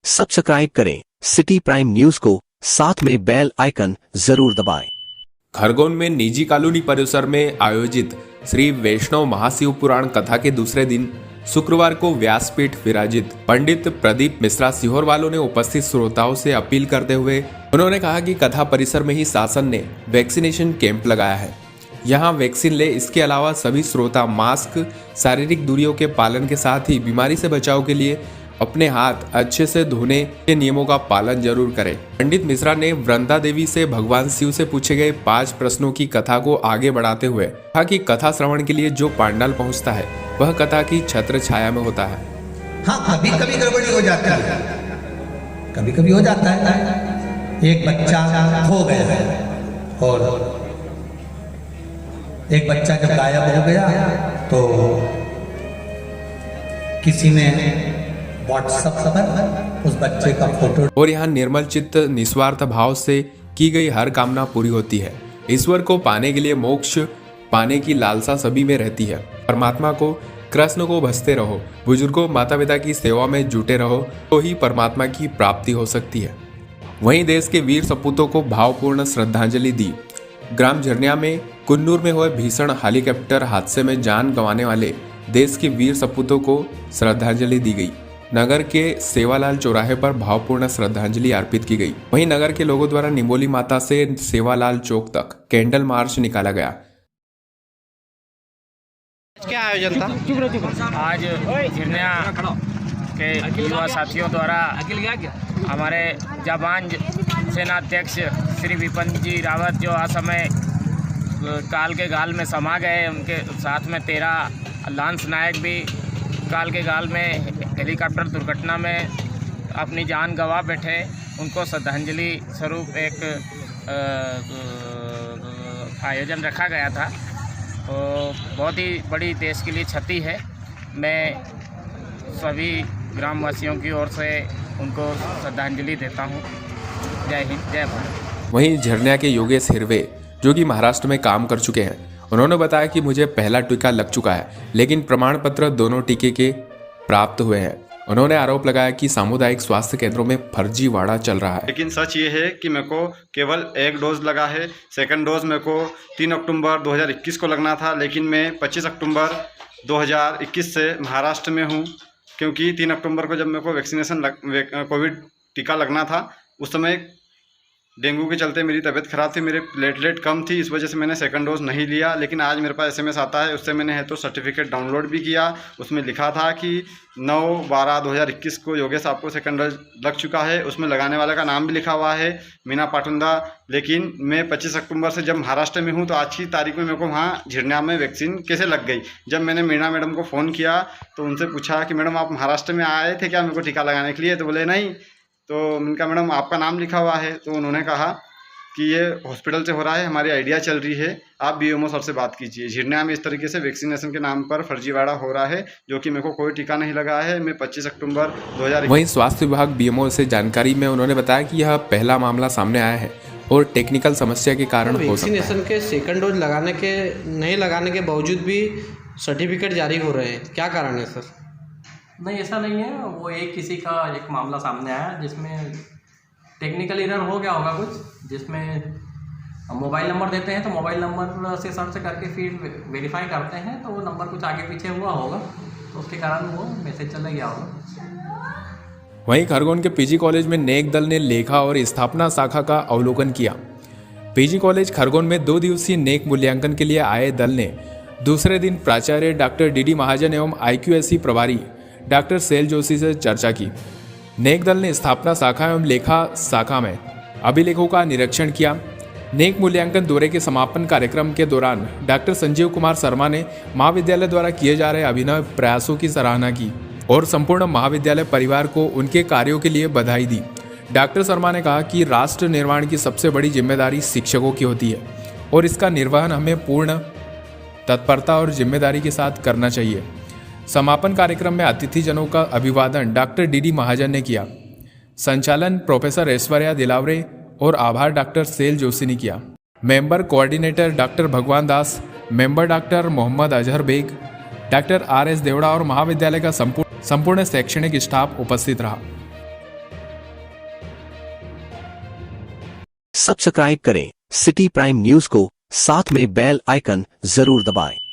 Subscribe करें city prime news को, साथ में बेल आइकन जरूर दबाएं। खरगोन में निजी कॉलोनी परिसर में आयोजित श्री वैष्णव महाशिव पुराण कथा के दूसरे दिन शुक्रवार को व्यासपीठ विराजित पंडित प्रदीप मिश्रा सीहोर वालों ने उपस्थित श्रोताओं से अपील करते हुए उन्होंने कहा कि कथा परिसर में ही शासन ने वैक्सीनेशन कैंप लगाया है। यहां वैक्सीन ले, इसके अलावा सभी श्रोता मास्क, शारीरिक दूरियों के पालन के साथ ही बीमारी से बचाव के लिए अपने हाथ अच्छे से धोने के नियमों का पालन जरूर करें। पंडित मिश्रा ने वृंदा देवी से भगवान शिव से पूछे गए 5 प्रश्नों की कथा को आगे बढ़ाते हुए कहा कि कथा श्रवण के लिए जो पांडाल पहुंचता है वह कथा की छत्र छाया में होता है। हाँ, कभी कभी गड़बड़ी हो जाती है, कभी कभी हो जाता है। एक बच्चा खो गया है और एक बच्चा जब गायब हो गया तो किसी ने व्हाट्सएप पर उस बच्चे का फोटो, और यहाँ निर्मल चित्त निस्वार्थ भाव से की गई हर कामना पूरी होती है। ईश्वर को पाने के लिए मोक्ष पाने की लालसा सभी में रहती है। परमात्मा को, कृष्ण को भजते रहो, बुजुर्गों माता पिता की सेवा में जुटे रहो, तो ही परमात्मा की प्राप्ति हो सकती है। वहीं देश के वीर सपूतों को भावपूर्ण श्रद्धांजलि दी। ग्राम झरनिया में कुन्नूर में हुए भीषण हेलीकॉप्टर हादसे में जान गंवाने वाले देश के वीर सपूतों को श्रद्धांजलि दी गई। नगर के सेवालाल चौराहे पर भावपूर्ण श्रद्धांजलि अर्पित की गई। वहीं नगर के लोगों द्वारा निमोली माता से सेवालाल चौक तक कैंडल मार्च निकाला गया। क्या आयोजन था? आज झिरनिया के युवा साथियों द्वारा हमारे जाबान सेनाध्यक्ष श्री विपिन जी रावत जो असमय काल के गाल में समा गए, उनके साथ में 13 लांस नायक भी काल के गाल में हेलीकॉप्टर दुर्घटना में अपनी जान गंवा बैठे, उनको श्रद्धांजलि स्वरूप एक आयोजन रखा गया था। तो बहुत ही बड़ी देश के लिए क्षति है। मैं सभी ग्रामवासियों की ओर से उनको श्रद्धांजलि देता हूँ। जय हिंद, जय भारत। वहीं झरनिया के योगेश हिरवे जो कि महाराष्ट्र में काम कर चुके हैं, उन्होंने बताया कि मुझे पहला टीका लग चुका है, लेकिन प्रमाण पत्र दोनों टीके के प्राप्त हुए हैं। उन्होंने आरोप लगाया कि सामुदायिक स्वास्थ्य केंद्रों में फर्जीवाड़ा चल रहा है। लेकिन सच ये है कि मेरे को केवल 1 डोज लगा है। सेकंड डोज मेरे को 3 अक्टूबर 2021 को लगना था, लेकिन मैं 25 अक्टूबर 2021 से महाराष्ट्र में हूँ, क्योंकि 3 अक्टूबर को जब मेरे को वैक्सीनेशन कोविड टीका लगना था, उस समय डेंगू के चलते मेरी तबीयत ख़राब थी, मेरे प्लेटलेट कम थी, इस वजह से मैंने सेकंड डोज नहीं लिया। लेकिन आज मेरे पास एसएमएस आता है, उससे मैंने तो सर्टिफिकेट डाउनलोड भी किया। उसमें लिखा था कि 9/12/2021 को योगेश आपको सेकंड डोज लग चुका है। उसमें लगाने वाले का नाम भी लिखा हुआ है, मीना पाटुंदा। लेकिन मैं 25 अक्टूबर से जब महाराष्ट्र में हूँ, तो आज की तारीख में मेरे को वहाँ झिरनिया में वैक्सीन कैसे लग गई। जब मैंने मीना मैडम को फ़ोन किया तो उनसे पूछा कि मैडम आप महाराष्ट्र में आए थे क्या मेरे को टीका लगाने के लिए? तो बोले नहीं। तो उनका मैडम आपका नाम लिखा हुआ है। तो उन्होंने कहा कि ये हॉस्पिटल से हो रहा है, हमारी आइडिया चल रही है, आप बीएमओ सर से बात कीजिए। झिरनिया में इस तरीके से वैक्सीनेशन के नाम पर फर्जीवाड़ा हो रहा है, जो कि मेरे को कोई टीका नहीं लगा है। मैं 25 अक्टूबर 2000। वहीं स्वास्थ्य विभाग बीएमओ से जानकारी में उन्होंने बताया कि यह पहला मामला सामने आया है और टेक्निकल समस्या के कारण हो सकता है। वैक्सीनेशन के सेकंड डोज नहीं लगाने के बावजूद भी सर्टिफिकेट जारी हो रहे हैं, क्या कारण है सर? नहीं, ऐसा नहीं है। वो किसी का एक मामला सामने आया जिसमें टेक्निकल एरर हो गया होगा कुछ, जिसमें मोबाइल नंबर देते हैं तो मोबाइल नंबर से सर्च करके फिर वेरीफाई करते हैं, तो वो नंबर कुछ आगे पीछे हुआ होगा, तो उसके कारण वो मैसेज चला गया होगा। वहीं खरगोन के पीजी कॉलेज में नेक दल ने लेखा और स्थापना शाखा का अवलोकन किया। पीजी कॉलेज खरगोन में 2 दिवसीय नेक मूल्यांकन के लिए आए दल ने दूसरे दिन प्राचार्य डॉक्टर डी महाजन एवं IQAC प्रभारी डॉक्टर शैल जोशी से चर्चा की। नेक दल ने स्थापना शाखा एवं लेखा शाखा में अभिलेखों का निरीक्षण किया। नेक मूल्यांकन दौरे के समापन कार्यक्रम के दौरान डॉक्टर संजीव कुमार शर्मा ने महाविद्यालय द्वारा किए जा रहे अभिनव प्रयासों की सराहना की और संपूर्ण महाविद्यालय परिवार को उनके कार्यों के लिए बधाई दी। डॉक्टर शर्मा ने कहा कि राष्ट्र निर्माण की सबसे बड़ी जिम्मेदारी शिक्षकों की होती है और इसका निर्वहन हमें पूर्ण तत्परता और जिम्मेदारी के साथ करना चाहिए। समापन कार्यक्रम में अतिथिजनों का अभिवादन डॉक्टर डी महाजन ने किया। संचालन प्रोफेसर ऐश्वर्या दिलावरे और आभार डॉक्टर शैल जोशी ने किया। Member coordinator doctor Bhagwan Das, member doctor Mohammad Azhar Baig, doctor RS Deora और महाविद्यालय का संपूर्ण शैक्षणिक स्टाफ उपस्थित रहा। सब्सक्राइब करें सिटी प्राइम न्यूज को, साथ में बेल आइकन जरूर दबाएं।